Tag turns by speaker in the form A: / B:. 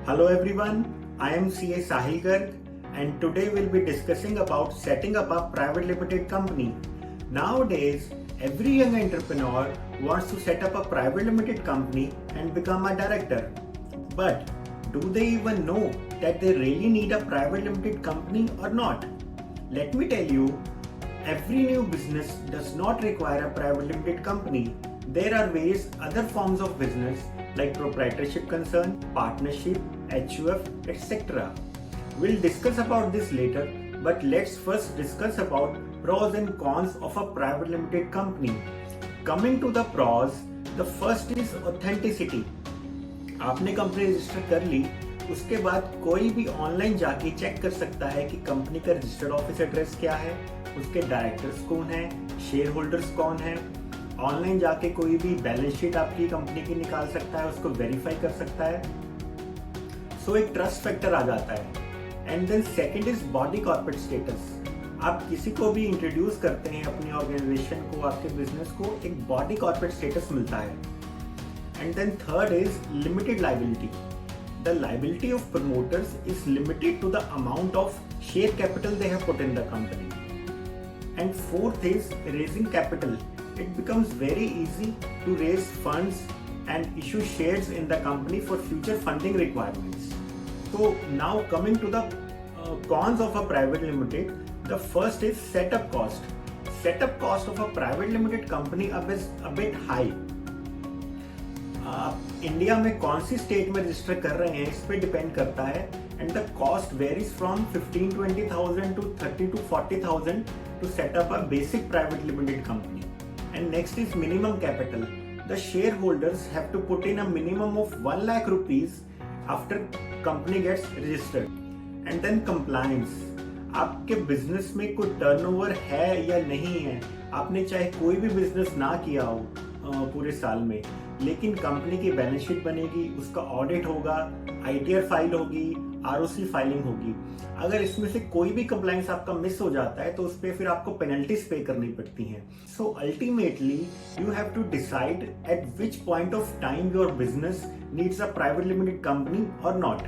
A: Hello everyone, I am CA Sahil Garg and today we'll be discussing about setting up a private limited company. Nowadays, every young entrepreneur wants to set up a private limited company and become a director. But do they even know that they really need a private limited company or not? Let me tell you, every new business does not require a private limited company. There are various other forms of business like proprietorship concern, partnership, HUF, etc. We'll discuss about this later, but let's first discuss about pros and cons of a private limited company. Coming to the pros, the first is authenticity. आपने company register कर ली, उसके बाद कोई भी online जाके check कर सकता है कि कंपनी का रजिस्टर्ड ऑफिस एड्रेस क्या है, उसके डायरेक्टर्स कौन है, शेयर होल्डर्स कौन है। ऑनलाइन जाके कोई भी बैलेंस शीट आपकी कंपनी की निकाल सकता है, उसको वेरीफाई कर सकता है। सो एक ट्रस्ट फैक्टर आ जाता है। And then second is body corporate status. आप किसी को भी इंट्रोड्यूस करते हैं अपनी ऑर्गेनाइजेशन को, आपके बिजनेस को, एक बॉडी कॉर्पोरेट स्टेटस मिलता है। And then third is limited liability. The liability of promoters is limited to the amount of share capital they have put in the company. And fourth is raising capital. It becomes very easy to raise funds and issue shares in the company for future funding requirements. So now coming to the cons of a private limited, the first is setup cost. Setup cost of a private limited company is a bit high. आप India में कौन सी state में register कर रहे हैं इस पे depend करता है। And the cost varies from 15-20,000 to 30-40,000 to set up a basic private limited company. And next is minimum capital. The share holders have to put in a minimum of 1 lakh rupees after company gets registered. And then compliance. आपके business में कोई turnover है या नहीं है, आपने चाहे कोई भी बिजनेस ना किया हो पूरे साल में, लेकिन कंपनी की बैलेंस शीट बनेगी, उसका ऑडिट होगा, आईटीआर फाइल होगी, आरओसी फाइलिंग होगी। अगर इसमें से कोई भी कंप्लायंस आपका मिस हो जाता है तो उस पर फिर आपको पेनल्टीज पे करनी पड़ती हैं। So ultimately you have to decide at which point of time your business needs a private limited company और नॉट।